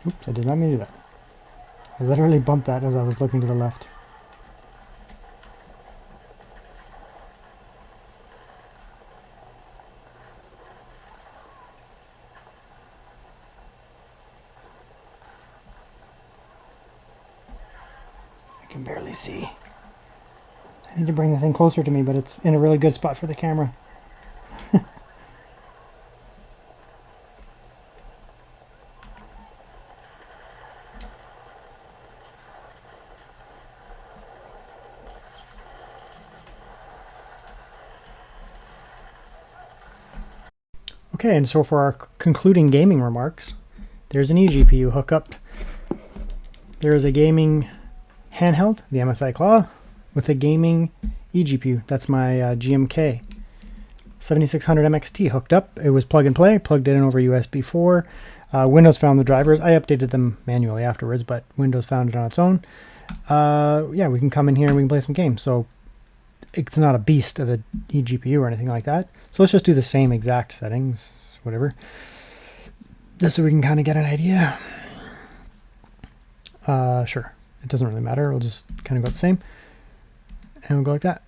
Oops, I did not mean to do that. I literally bumped that as I was looking to the left. I can barely see. I need to bring the thing closer to me, but it's in a really good spot for the camera. Okay, and so for our concluding gaming remarks, there's an eGPU hookup. There is a gaming handheld, the MSI Claw, with a gaming eGPU. That's my GMK 7600 MXT hooked up. It was plug and play, plugged it in over USB 4. Windows found the drivers. I updated them manually afterwards, but Windows found it on its own. Yeah, we can come in here and we can play some games. So it's not a beast of an eGPU or anything like that. So let's just do the same exact settings, whatever, just so we can kind of get an idea. Sure, it doesn't really matter. We'll just kind of go the same, and we'll go like that.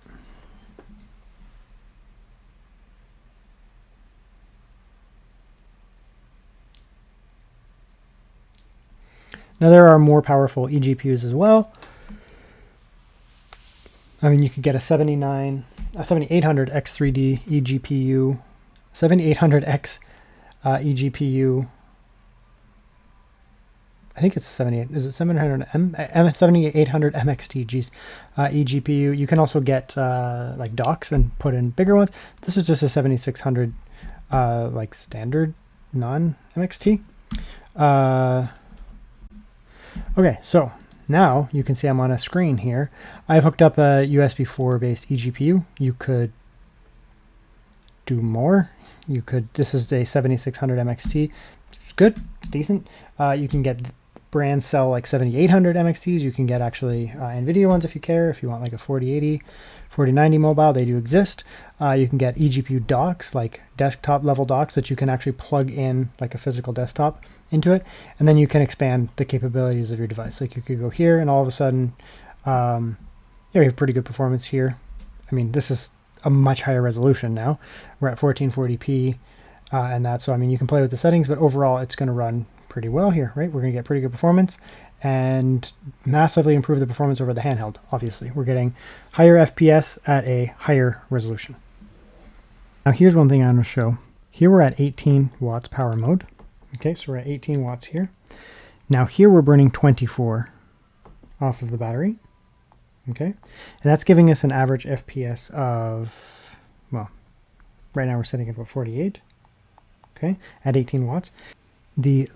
Now there are more powerful eGPUs as well. I mean, you could get a 7800X 3D eGPU, 7800X eGPU. I think it's 78. Is it 7800 MXT? Geez, eGPU. You can also get like docks and put in bigger ones. This is just a 7600 like standard non-MXT. Okay, so now you can see I'm on a screen here. I've hooked up a USB 4 based eGPU. You could do more. You could, this is a 7600 MXT. It's good, it's decent. You can get brands sell like 7800 MXTs. You can get actually NVIDIA ones if you care. If you want like a 4080, 4090 mobile, they do exist. You can get eGPU docks, like desktop level docks that you can actually plug in like a physical desktop into it, and then you can expand the capabilities of your device. Like you could go here and all of a sudden yeah, we have pretty good performance here. I mean, this is a much higher resolution now. We're at 1440p and that, so I mean you can play with the settings, but overall it's going to run pretty well here, right? We're going to get pretty good performance and massively improve the performance over the handheld. Obviously, we're getting higher FPS at a higher resolution. Now here's one thing I want to show. Here we're at 18 watts power mode. Okay, so we're at 18 watts here. Now here we're burning 24 off of the battery. Okay, and that's giving us an average FPS of, well, right now we're sitting at about 48. Okay, at 18 watts. The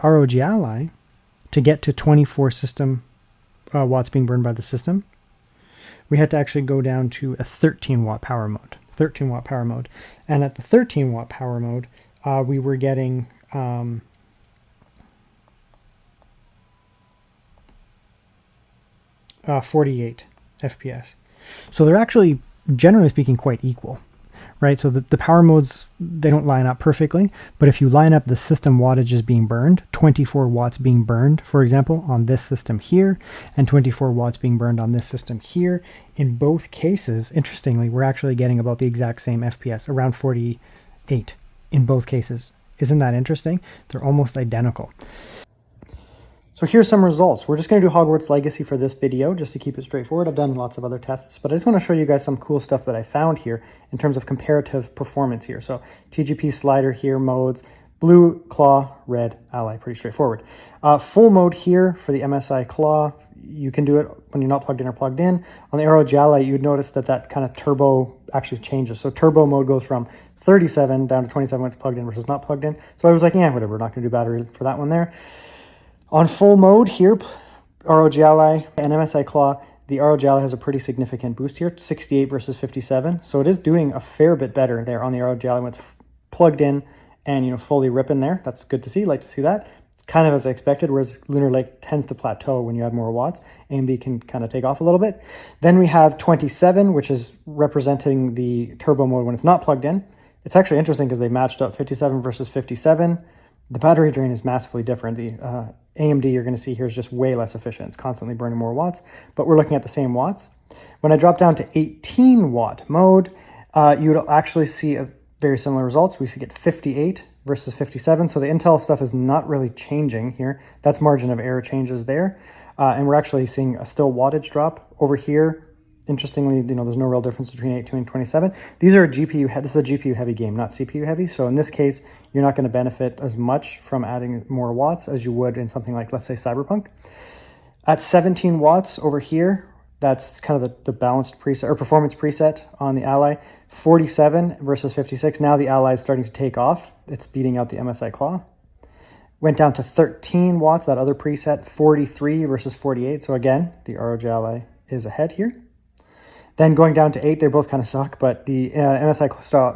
ROG Ally, to get to 24 system watts being burned by the system, we had to actually go down to a 13 watt power mode. 13 watt power mode. And at the 13 watt power mode, we were getting 48 FPS. So they're actually, generally speaking, quite equal, right? So the power modes, they don't line up perfectly, but if you line up the system wattages being burned, 24 watts being burned, for example, on this system here, and 24 watts being burned on this system here, in both cases, interestingly, we're actually getting about the exact same FPS, around 48 in both cases. Isn't that interesting? They're almost identical. So here's some results. We're just going to do Hogwarts Legacy for this video, just to keep it straightforward. I've done lots of other tests, but I just want to show you guys some cool stuff that I found here in terms of comparative performance here. So TGP slider here, modes, blue, claw, red, Ally, pretty straightforward. Full mode here for the MSI Claw, you can do it when you're not plugged in or plugged in. On the ROG Ally, you'd notice that kind of turbo actually changes. So turbo mode goes from 37 down to 27 when it's plugged in versus not plugged in. So I was like, yeah, whatever, we're not going to do battery for that one there. On full mode here, ROG Ally and MSI Claw, the ROG Ally has a pretty significant boost here, 68 versus 57. So it is doing a fair bit better there on the ROG Ally when it's plugged in and fully ripping there. That's good to see. Like to see that. Kind of as I expected, whereas Lunar Lake tends to plateau when you add more watts. AMD can kind of take off a little bit. Then we have 27, which is representing the turbo mode when it's not plugged in. It's actually interesting because they matched up 57 versus 57. The battery drain is massively different. The AMD you're going to see here is just way less efficient. It's constantly burning more watts, but we're looking at the same watts. When I drop down to 18 watt mode, you would actually see a very similar results. We get 58 versus 57. So the Intel stuff is not really changing here. That's margin of error changes there. And we're actually seeing a still wattage drop over here. Interestingly, there's no real difference between 18 and 27. These are GPU, this is a GPU heavy game, not CPU heavy. So in this case, you're not going to benefit as much from adding more watts as you would in something like, let's say, Cyberpunk. At 17 watts over here, that's kind of the balanced preset or performance preset on the Ally. 47 versus 56. Now the Ally is starting to take off. It's beating out the MSI Claw. Went down to 13 watts, that other preset, 43 versus 48. So again, the ROG Ally is ahead here. Then going down to 8, they both kind of suck, but the MSI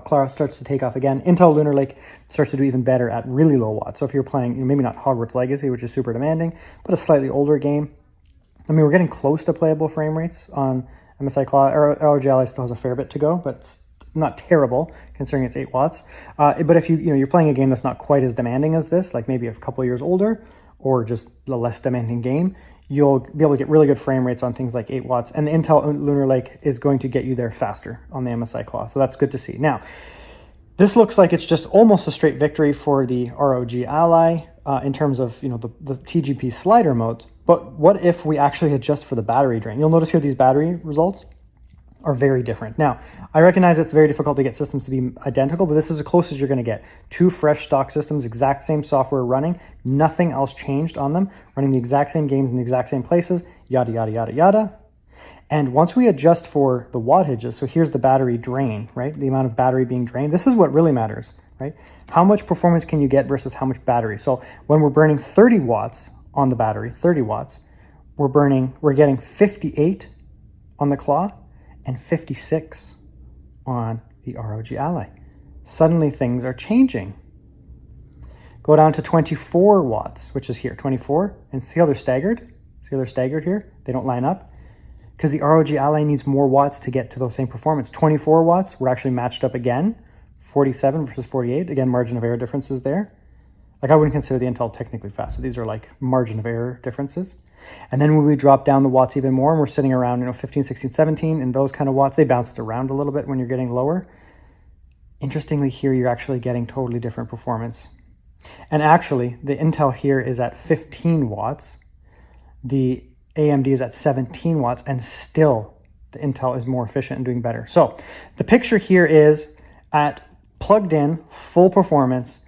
Claw starts to take off again. Intel Lunar Lake starts to do even better at really low watts. So if you're playing, maybe not Hogwarts Legacy, which is super demanding, but a slightly older game. I mean, we're getting close to playable frame rates on MSI Claw. ROG Ally still has a fair bit to go, but it's not terrible considering it's 8 watts. But if you're playing a game that's not quite as demanding as this, like maybe a couple years older, or just a less demanding game, you'll be able to get really good frame rates on things like 8 watts. And the Intel Lunar Lake is going to get you there faster on the MSI Claw. So that's good to see. Now, this looks like it's just almost a straight victory for the ROG Ally in terms of the TGP slider modes. But what if we actually adjust for the battery drain? You'll notice here these battery results are very different. Now, I recognize it's very difficult to get systems to be identical, but this is as close as you're going to get. 2 fresh stock systems, exact same software running, nothing else changed on them, running the exact same games in the exact same places, yada, yada, yada, yada. And once we adjust for the wattages, so here's the battery drain, right? The amount of battery being drained. This is what really matters, right? How much performance can you get versus how much battery? So when we're burning 30 watts on the battery, 30 watts, we're getting 58 on the Claw and 56 on the ROG Ally. Suddenly things are changing. Go down to 24 watts, which is here, 24, and see how they're staggered? See how they're staggered here? They don't line up because the ROG Ally needs more watts to get to those same performance. 24 watts, we're actually matched up again. 47 versus 48, again, margin of error differences there. Like I wouldn't consider the Intel technically faster. These are like margin of error differences. And then when we drop down the watts even more, and we're sitting around 15, 16, 17, and those kind of watts, they bounced around a little bit when you're getting lower. Interestingly, here you're actually getting totally different performance And actually, the Intel here is at 15 watts. The AMD is at 17 watts, and still the Intel is more efficient and doing better. So the picture here is at plugged in, full performance,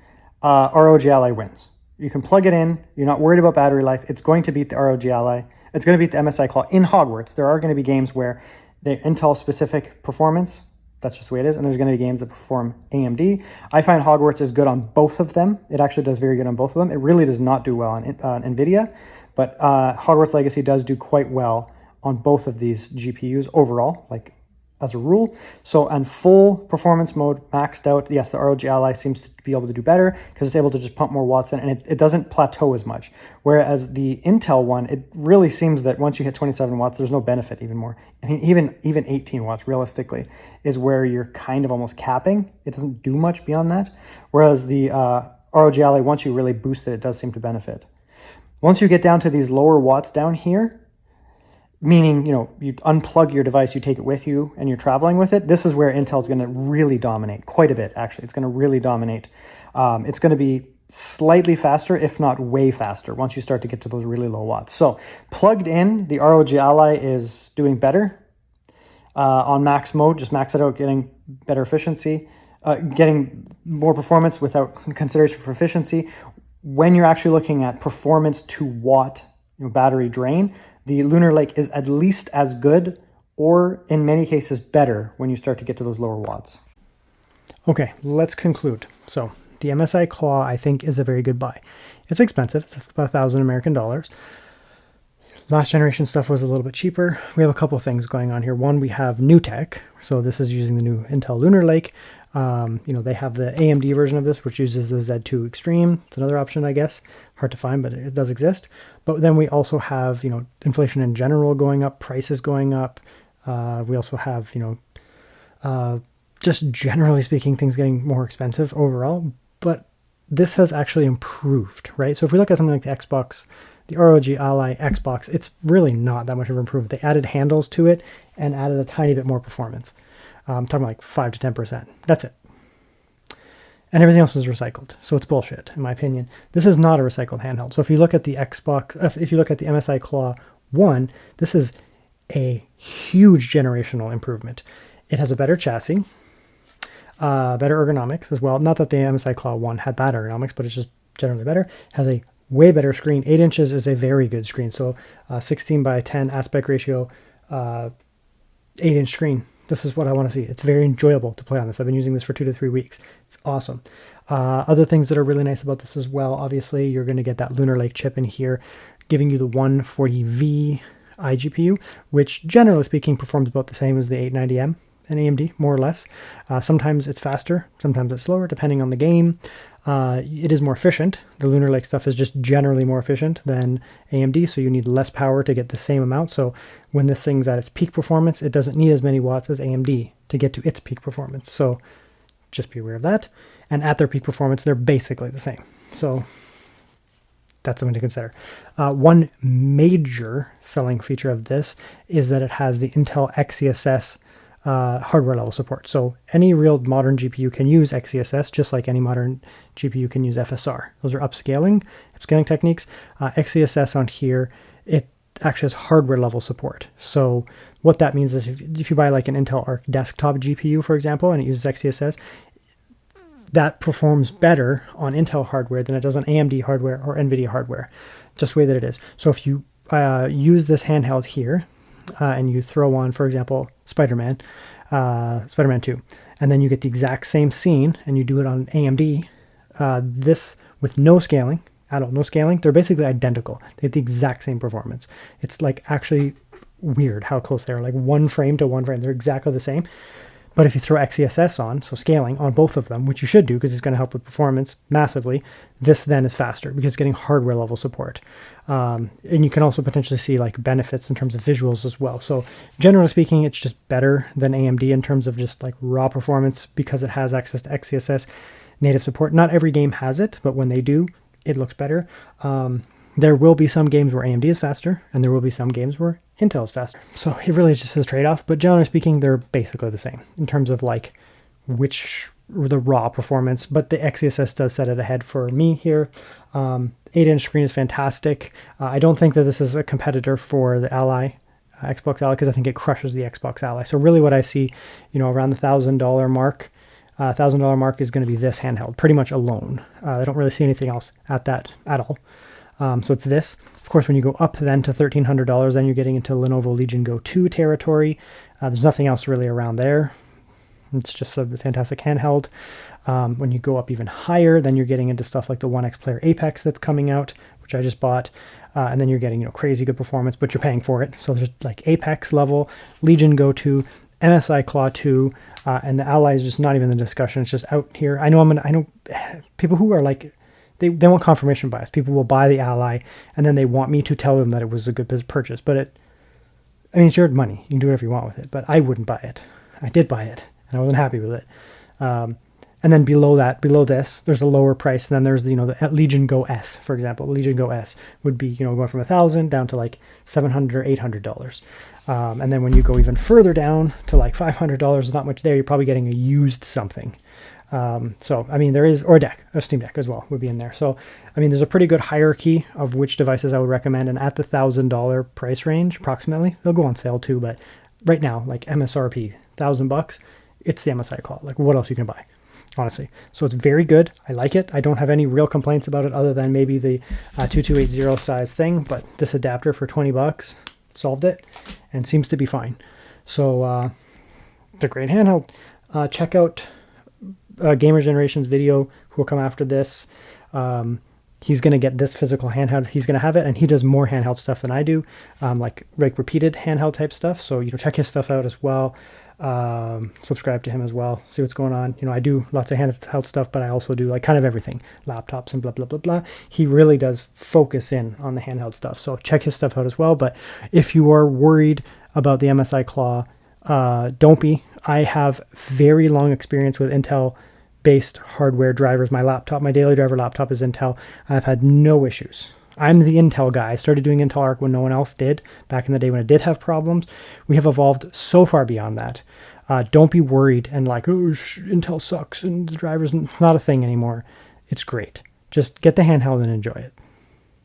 ROG Ally wins. You can plug it in. You're not worried about battery life. It's going to beat the ROG Ally. It's going to beat the MSI Claw in Hogwarts. There are going to be games where the Intel specific performance, that's just the way it is. And there's going to be games that perform AMD. I find Hogwarts is good on both of them. It actually does very good on both of them. It really does not do well on NVIDIA, but Hogwarts Legacy does do quite well on both of these GPUs overall, like as a rule. So on full performance mode, maxed out, yes, the ROG Ally seems to be able to do better because it's able to just pump more watts in, and it doesn't plateau as much. Whereas the Intel one, it really seems that once you hit 27 watts, there's no benefit even more. I mean, even 18 watts realistically is where you're kind of almost capping. It doesn't do much beyond that. Whereas the ROG Ally, once you really boost it, it does seem to benefit. Once you get down to these lower watts down here, meaning, you know, you unplug your device, you take it with you, and you're traveling with it, this is where Intel's going to really dominate quite a bit, actually. It's going to really dominate. It's going to be slightly faster, if not way faster, once you start to get to those really low watts. So plugged in, the ROG Ally is doing better. On max mode, just max it out, getting better efficiency, getting more performance without consideration for efficiency. When you're actually looking at performance to watt, you know, battery drain, the Lunar Lake is at least as good, or in many cases better, when you start to get to those lower watts. Okay, let's conclude. So the MSI Claw, I think, is a very good buy. It's expensive, it's about 1,000 American dollars. Last generation stuff was a little bit cheaper. We have a couple things going on here. One, we have new tech. So this is using the new Intel Lunar Lake. You know, they have the AMD version of this, which uses the Z2 Extreme. It's another option, I guess. Hard to find, but it does exist. But then we also have, you know, inflation in general going up, prices going up. We also have, you know, just generally speaking, things getting more expensive overall. But this has actually improved, right? So if we look at something like the Xbox, the ROG Ally Xbox, it's really not that much of an improvement. They added handles to it and added a tiny bit more performance. I'm talking like 5 to 10%. That's it. And everything else is recycled. So it's bullshit, in my opinion. This is not a recycled handheld. So if you look at the Xbox, if you look at the MSI Claw 1, this is a huge generational improvement. It has a better chassis, better ergonomics as well. Not that the MSI Claw 1 had bad ergonomics, but it's just generally better. It has a way better screen. 8 inches is a very good screen. So 16 by 10 aspect ratio, 8-inch screen. This is what I want to see. It's very enjoyable to play on this. I've been using this for 2 to 3 weeks. It's awesome. Other things that are really nice about this as well, obviously, you're going to get that Lunar Lake chip in here, giving you the 140V iGPU, which generally speaking performs about the same as the 890M and AMD, more or less. Sometimes it's faster, sometimes it's slower, depending on the game. It is more efficient. The Lunar Lake stuff is just generally more efficient than AMD, so you need less power to get the same amount. So when this thing's at its peak performance, it doesn't need as many watts as AMD to get to its peak performance. So just be aware of that. And at their peak performance, they're basically the same. So that's something to consider. One major selling feature of this is that it has the Intel XeSS hardware level support. So any real modern GPU can use XeSS, just like any modern GPU can use FSR. Those are upscaling techniques. XeSS on here, it actually has hardware level support. So what that means is if you buy like an Intel Arc desktop GPU, for example, and it uses XeSS, that performs better on Intel hardware than it does on AMD hardware or NVIDIA hardware, just the way that it is. So if you use this handheld here, and you throw on, for example, Spider-Man 2, and then you get the exact same scene, and you do it on AMD, this with no scaling, they're basically identical. They have the exact same performance. It's like actually weird how close they are, like one frame to one frame. They're exactly the same. But if you throw XeSS on, so scaling on both of them, which you should do because it's going to help with performance massively, this then is faster because it's getting hardware level support. And you can also potentially see like benefits in terms of visuals as well. So generally speaking, it's just better than AMD in terms of just like raw performance because it has access to XeSS native support. Not every game has it, but when they do, it looks better. There will be some games where AMD is faster, and there will be some games where Intel is faster. So it really is just a trade-off, but generally speaking, they're basically the same in terms of like which the raw performance, but the XeSS does set it ahead for me here. 8-inch screen is fantastic. I don't think that this is a competitor for the Ally, Xbox Ally, because I think it crushes the Xbox Ally. So really what I see, around the $1,000 mark, $1,000 mark is going to be this handheld pretty much alone. I don't really see anything else at that at all. So it's this. Of course, when you go up then to $1,300, then you're getting into Lenovo Legion Go 2 territory. There's nothing else really around there. It's just a fantastic handheld. When you go up even higher, then you're getting into stuff like the 1X Player Apex that's coming out, which I just bought. And then you're getting, crazy good performance, but you're paying for it. So there's like Apex level, Legion Go 2, MSI Claw 2, and the Ally is just not even in the discussion. It's just out here. I know people who are like, they want confirmation bias. People will buy the Ally, and then they want me to tell them that it was a good purchase. But it's your money. You can do whatever you want with it. But I wouldn't buy it. I did buy it, and I wasn't happy with it. And then below this, there's a lower price. And then there's, the Legion Go S, for example. Legion Go S would be, going from $1,000 down to like $700 or $800. And then when you go even further down to like $500, there's not much there. You're probably getting a used something. There is, or a Steam Deck as well would be in there. So, there's a pretty good hierarchy of which devices I would recommend. And at the $1,000 price range, approximately, they'll go on sale too. But right now, like MSRP, $1,000, it's the MSI Claw. Like what else you can buy, honestly. So it's very good. I like it. I don't have any real complaints about it other than maybe the 2280 size thing. But this adapter for $20 solved it and seems to be fine. So it's a great handheld. Check out Gamer Generation's video, who will come after this. He's going to get this physical handheld. He's going to have it, and he does more handheld stuff than I do, like repeated handheld type stuff. So, check his stuff out as well. Subscribe to him as well. See what's going on. I do lots of handheld stuff, but I also do like kind of everything, laptops and blah, blah, blah, blah. He really does focus in on the handheld stuff. So check his stuff out as well. But if you are worried about the MSI Claw, don't be. I have very long experience with Intel-based hardware drivers. My daily driver laptop is Intel. I've had no issues. I'm the Intel guy. I started doing Intel Arc when no one else did, back in the day when it did have problems. We have evolved so far beyond that. Don't be worried and like, Intel sucks and the driver's not a thing anymore. It's great. Just get the handheld and enjoy it.